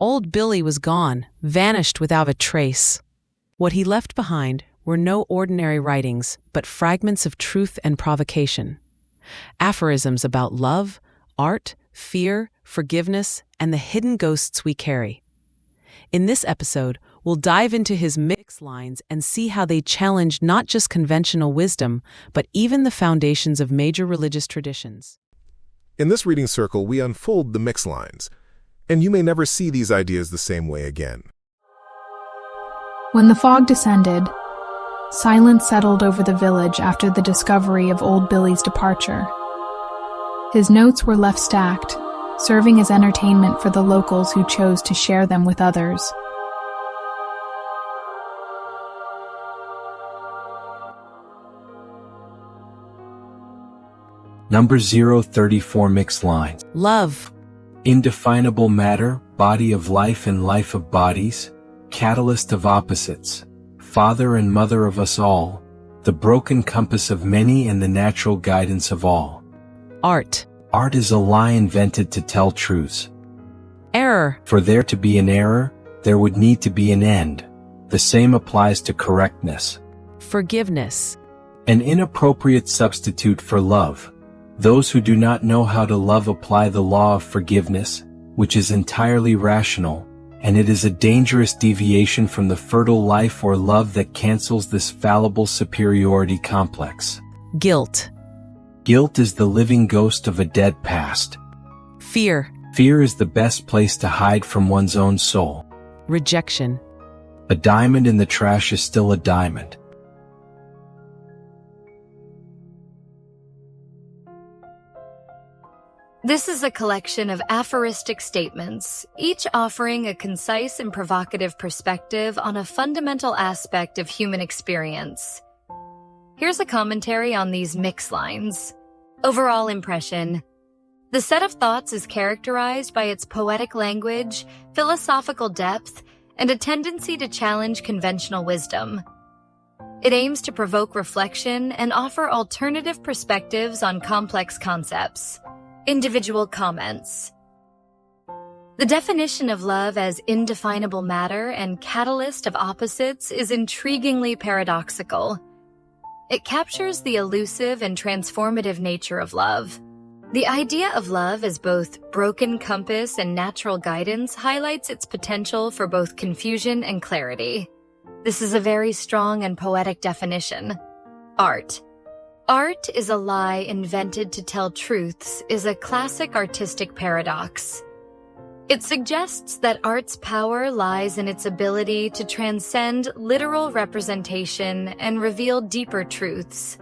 Old Billy was gone, vanished without a trace. What he left behind were no ordinary writings, but fragments of truth and provocation. Aphorisms about love, art, fear, forgiveness, and the hidden ghosts we carry. In this episode, we'll dive into his mixed lines and see how they challenge not just conventional wisdom, but even the foundations of major religious traditions. In this reading circle, we unfold the mixed lines, and you may never see these ideas the same way again. When the fog descended, silence settled over the village after the discovery of Old Billy's departure. His notes were left stacked, serving as entertainment for the locals who chose to share them with others. Number 034 Mixed lines. Love. Indefinable matter, body of life and life of bodies, catalyst of opposites, father and mother of us all, the broken compass of many and the natural guidance of all. Art. Art is a lie invented to tell truths. Error. For there to be an error, there would need to be an end. The same applies to correctness. Forgiveness. An inappropriate substitute for love. Those who do not know how to love apply the law of forgiveness, which is entirely rational, and it is a dangerous deviation from the fertile life or love that cancels this fallible superiority complex. Guilt. Guilt is the living ghost of a dead past. Fear. Fear is the best place to hide from one's own soul. Rejection. A diamond in the trash is still a diamond. This is a collection of aphoristic statements, each offering a concise and provocative perspective on a fundamental aspect of human experience. Here's a commentary on these mixed lines. Overall impression. The set of thoughts is characterized by its poetic language, philosophical depth, and a tendency to challenge conventional wisdom. It aims to provoke reflection and offer alternative perspectives on complex concepts. Individual comments. The definition of love as indefinable matter and catalyst of opposites is intriguingly paradoxical. It captures the elusive and transformative nature of love. The idea of love as both broken compass and natural guidance highlights its potential for both confusion and clarity. This is a very strong and poetic definition. Art. Art is a lie invented to tell truths is a classic artistic paradox. It suggests that art's power lies in its ability to transcend literal representation and reveal deeper truths.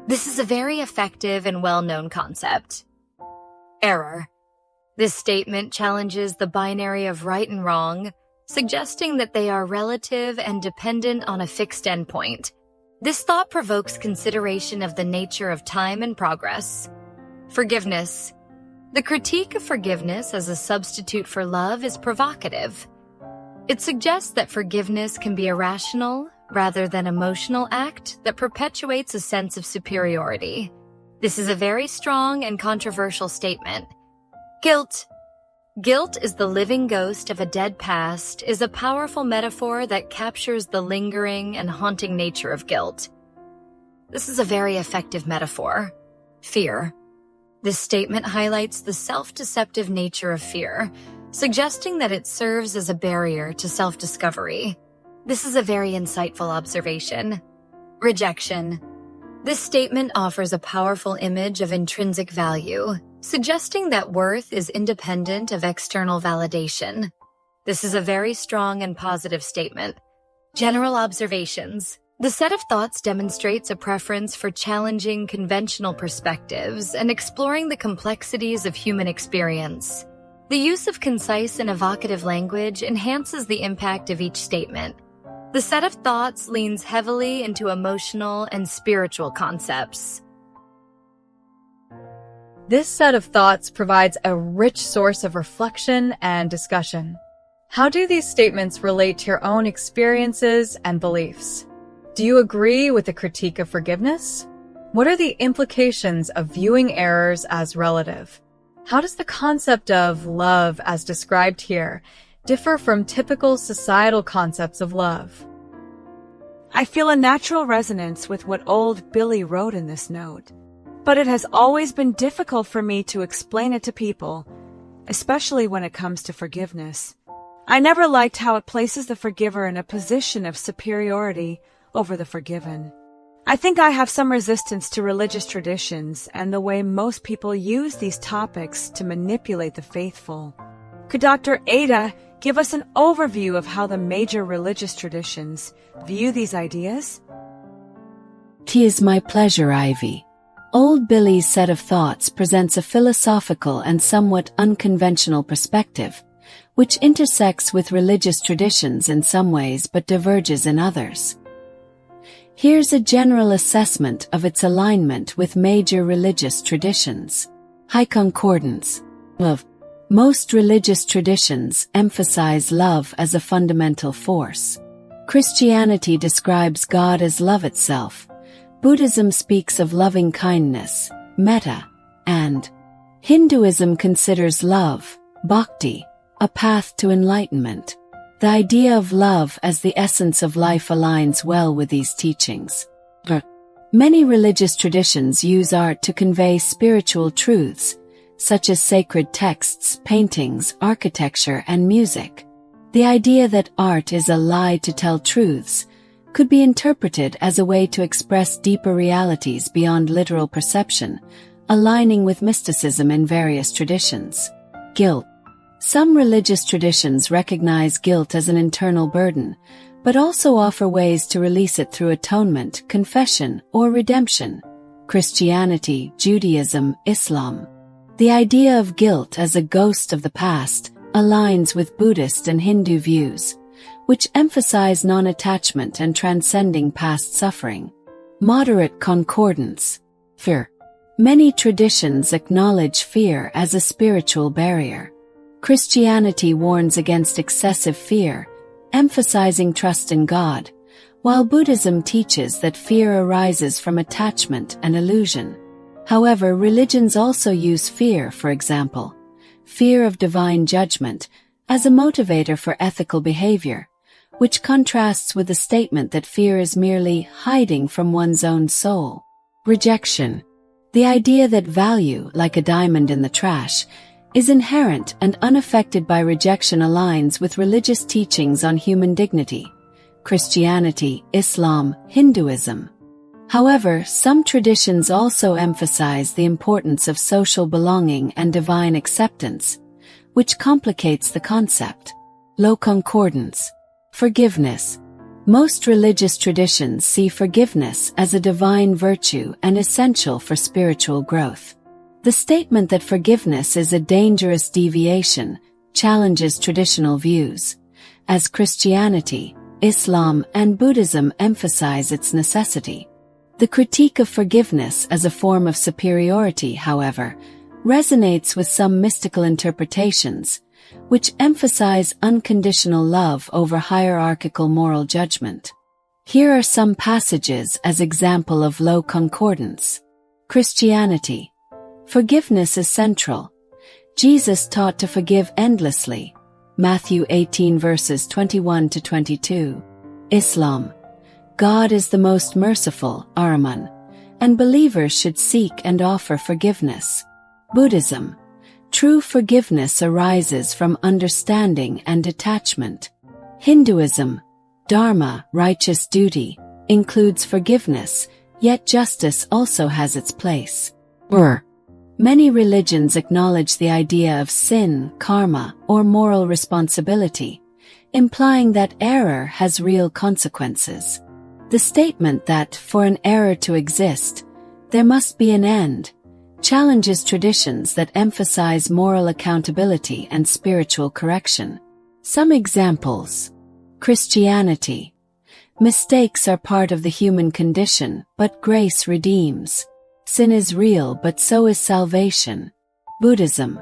This is a very effective and well-known concept. Error. This statement challenges the binary of right and wrong, suggesting that they are relative and dependent on a fixed endpoint. This thought provokes consideration of the nature of time and progress. Forgiveness. The critique of forgiveness as a substitute for love is provocative. It suggests that forgiveness can be a rational, rather than emotional act that perpetuates a sense of superiority. This is a very strong and controversial statement. Guilt. Guilt is the living ghost of a dead past is a powerful metaphor that captures the lingering and haunting nature of guilt. This is a very effective metaphor. Fear. This statement highlights the self-deceptive nature of fear, suggesting that it serves as a barrier to self-discovery. This is a very insightful observation. Rejection. This statement offers a powerful image of intrinsic value, suggesting that worth is independent of external validation. This is a very strong and positive statement. General observations. The set of thoughts demonstrates a preference for challenging conventional perspectives and exploring the complexities of human experience. The use of concise and evocative language enhances the impact of each statement. The set of thoughts leans heavily into emotional and spiritual concepts. This set of thoughts provides a rich source of reflection and discussion. How do these statements relate to your own experiences and beliefs? Do you agree with the critique of forgiveness? What are the implications of viewing errors as relative? How does the concept of love, as described here, differ from typical societal concepts of love? I feel a natural resonance with what old Billy wrote in this note, but it has always been difficult for me to explain it to people, especially when it comes to forgiveness. I never liked how it places the forgiver in a position of superiority over the forgiven. I think I have some resistance to religious traditions and the way most people use these topics to manipulate the faithful. Could Dr. Ada give us an overview of how the major religious traditions view these ideas? 'Tis my pleasure, Ivy. Old Billy's set of thoughts presents a philosophical and somewhat unconventional perspective, which intersects with religious traditions in some ways but diverges in others. Here's a general assessment of its alignment with major religious traditions. High concordance. Love. Most religious traditions emphasize love as a fundamental force. Christianity describes God as love itself. Buddhism speaks of loving kindness, metta, and Hinduism considers love, bhakti, a path to enlightenment. The idea of love as the essence of life aligns well with these teachings. Many religious traditions use art to convey spiritual truths, such as sacred texts, paintings, architecture, and music. The idea that art is a lie to tell truths could be interpreted as a way to express deeper realities beyond literal perception, aligning with mysticism in various traditions. Guilt. Some religious traditions recognize guilt as an internal burden, but also offer ways to release it through atonement, confession, or redemption. Christianity, Judaism, Islam. The idea of guilt as a ghost of the past aligns with Buddhist and Hindu views, which emphasize non-attachment and transcending past suffering. Moderate concordance. Fear. Many traditions acknowledge fear as a spiritual barrier. Christianity warns against excessive fear, emphasizing trust in God, while Buddhism teaches that fear arises from attachment and illusion. However, religions also use fear, for example, fear of divine judgment, as a motivator for ethical behavior, which contrasts with the statement that fear is merely hiding from one's own soul. Rejection. The idea that value, like a diamond in the trash, is inherent and unaffected by rejection aligns with religious teachings on human dignity. Christianity, Islam, Hinduism. However, some traditions also emphasize the importance of social belonging and divine acceptance, which complicates the concept. Low concordance. Forgiveness. Most religious traditions see forgiveness as a divine virtue and essential for spiritual growth. The statement that forgiveness is a dangerous deviation challenges traditional views, as Christianity, Islam, and Buddhism emphasize its necessity. The critique of forgiveness as a form of superiority, however, resonates with some mystical interpretations, which emphasize unconditional love over hierarchical moral judgment. Here are some passages as example of low concordance. Christianity. Forgiveness is central. Jesus taught to forgive endlessly. Matthew 18 verses 21 to 22. Islam. God is the most merciful, Ar-Rahman, and believers should seek and offer forgiveness. Buddhism. True forgiveness arises from understanding and detachment. Hinduism. Dharma, righteous duty, includes forgiveness, yet justice also has its place. Many religions acknowledge the idea of sin, karma, or moral responsibility, implying that error has real consequences. The statement that, for an error to exist, there must be an end, challenges traditions that emphasize moral accountability and spiritual correction. Some examples. Christianity. Mistakes are part of the human condition, but grace redeems. Sin is real, but so is salvation. Buddhism.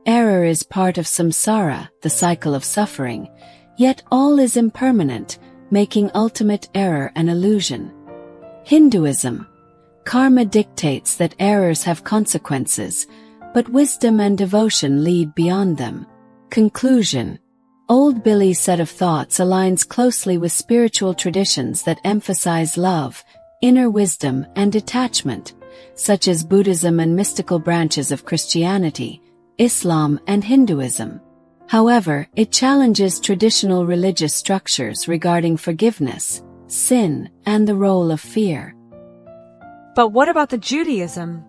Error is part of samsara, the cycle of suffering, yet all is impermanent, making ultimate error an illusion. Hinduism. Karma dictates that errors have consequences, but wisdom and devotion lead beyond them. Conclusion. Old Billy's set of thoughts aligns closely with spiritual traditions that emphasize love, inner wisdom, and detachment, such as Buddhism and mystical branches of Christianity, Islam, and Hinduism. However, it challenges traditional religious structures regarding forgiveness, sin, and the role of fear. But what about the Judaism?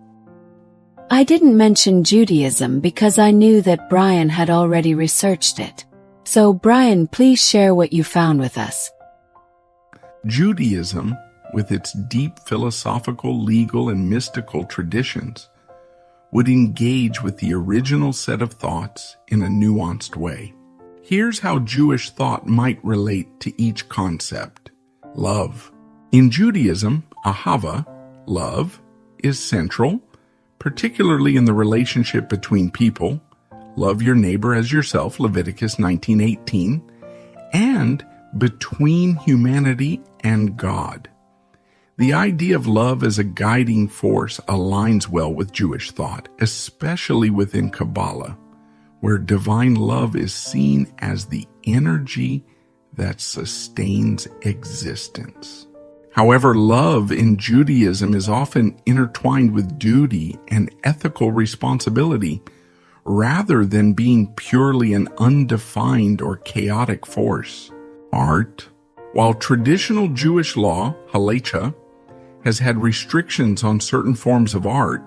I didn't mention Judaism because I knew that Brian had already researched it. So, Brian, please share what you found with us. Judaism, with its deep philosophical, legal, and mystical traditions, would engage with the original set of thoughts in a nuanced way. Here's how Jewish thought might relate to each concept. Love. In Judaism, ahava, love, is central, particularly in the relationship between people. Love your neighbor as yourself, Leviticus 19:18, and between humanity and God. The idea of love as a guiding force aligns well with Jewish thought, especially within Kabbalah, where divine love is seen as the energy that sustains existence. However, love in Judaism is often intertwined with duty and ethical responsibility, rather than being purely an undefined or chaotic force. Art. While traditional Jewish law, halacha, has had restrictions on certain forms of art,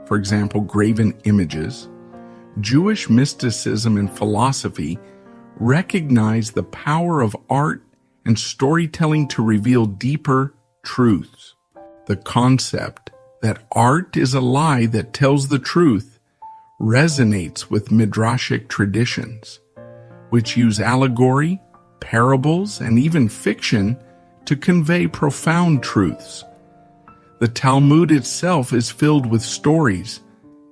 for example, graven images, Jewish mysticism and philosophy recognize the power of art and storytelling to reveal deeper truths. The concept that art is a lie that tells the truth resonates with midrashic traditions, which use allegory, parables, and even fiction to convey profound truths. The Talmud itself is filled with stories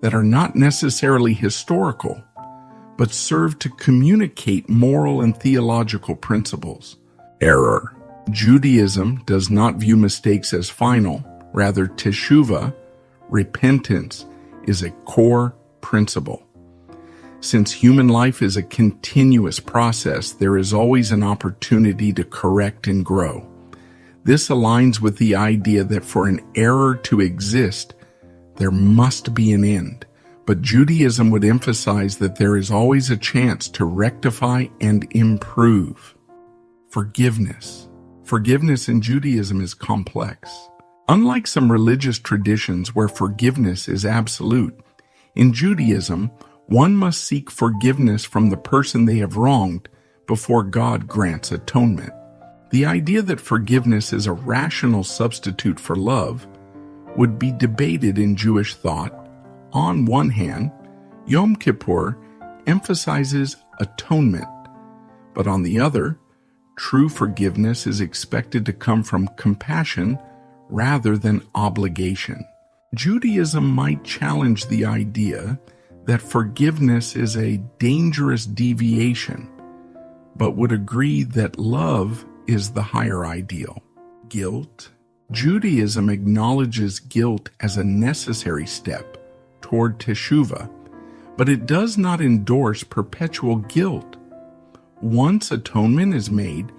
that are not necessarily historical, but serve to communicate moral and theological principles. Error. Judaism does not view mistakes as final. Rather, teshuvah, repentance, is a core principle. Since human life is a continuous process, there is always an opportunity to correct and grow. This aligns with the idea that for an error to exist, there must be an end. But Judaism would emphasize that there is always a chance to rectify and improve. Forgiveness. Forgiveness in Judaism is complex. Unlike some religious traditions where forgiveness is absolute, in Judaism, one must seek forgiveness from the person they have wronged before God grants atonement. The idea that forgiveness is a rational substitute for love would be debated in Jewish thought. On one hand, Yom Kippur emphasizes atonement, but on the other, true forgiveness is expected to come from compassion rather than obligation. Judaism might challenge the idea that forgiveness is a dangerous deviation, but would agree that love is the higher ideal. Guilt. Judaism acknowledges guilt as a necessary step toward teshuvah, but it does not endorse perpetual guilt. Once atonement is made,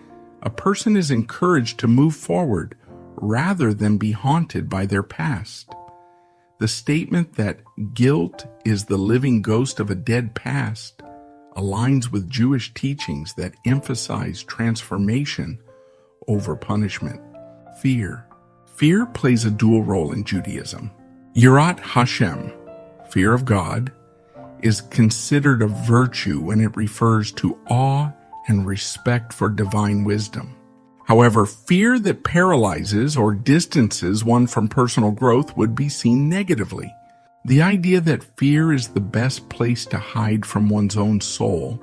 a person is encouraged to move forward rather than be haunted by their past. The statement that guilt is the living ghost of a dead past aligns with Jewish teachings that emphasize transformation over punishment. Fear. Fear plays a dual role in Judaism. Yirat Hashem, fear of God, is considered a virtue when it refers to awe and respect for divine wisdom. However, fear that paralyzes or distances one from personal growth would be seen negatively. The idea that fear is the best place to hide from one's own soul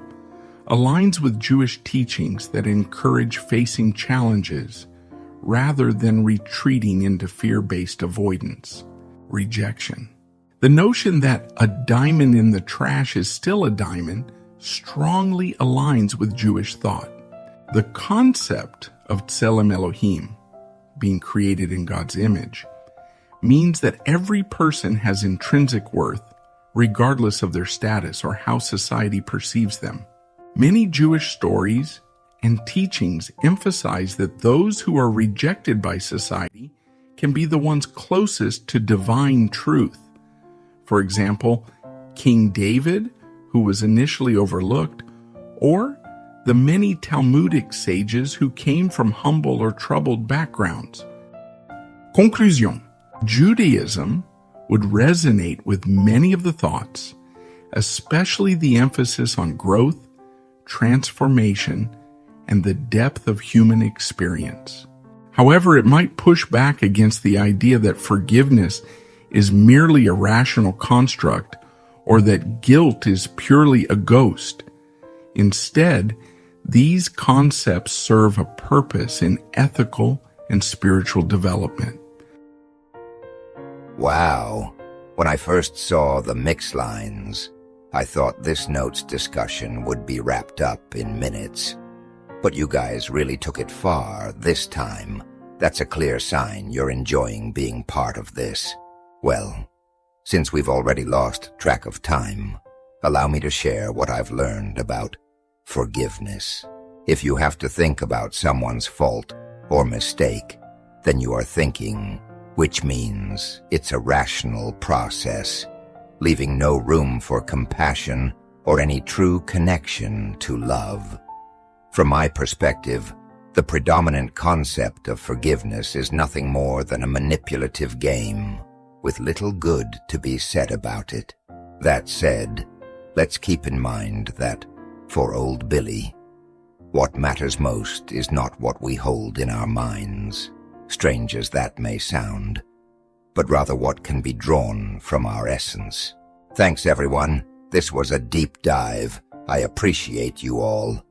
aligns with Jewish teachings that encourage facing challenges rather than retreating into fear-based avoidance. Rejection. The notion that a diamond in the trash is still a diamond strongly aligns with Jewish thought. The concept of Tselem Elohim, being created in God's image, means that every person has intrinsic worth, regardless of their status or how society perceives them. Many Jewish stories and teachings emphasize that those who are rejected by society can be the ones closest to divine truth. For example, King David, who was initially overlooked, or the many Talmudic sages who came from humble or troubled backgrounds. Conclusion: Judaism would resonate with many of the thoughts, especially the emphasis on growth, transformation, and the depth of human experience. However, it might push back against the idea that forgiveness is merely a rational construct or that guilt is purely a ghost. Instead, these concepts serve a purpose in ethical and spiritual development. Wow. When I first saw the mix lines, I thought this note's discussion would be wrapped up in minutes. But you guys really took it far this time. That's a clear sign you're enjoying being part of this. Well, since we've already lost track of time, allow me to share what I've learned about forgiveness. If you have to think about someone's fault or mistake, then you are thinking, which means it's a rational process, leaving no room for compassion or any true connection to love. From my perspective, the predominant concept of forgiveness is nothing more than a manipulative game, with little good to be said about it. That said, let's keep in mind that, for old Billy, what matters most is not what we hold in our minds, strange as that may sound, but rather what can be drawn from our essence. Thanks, everyone. This was a deep dive. I appreciate you all.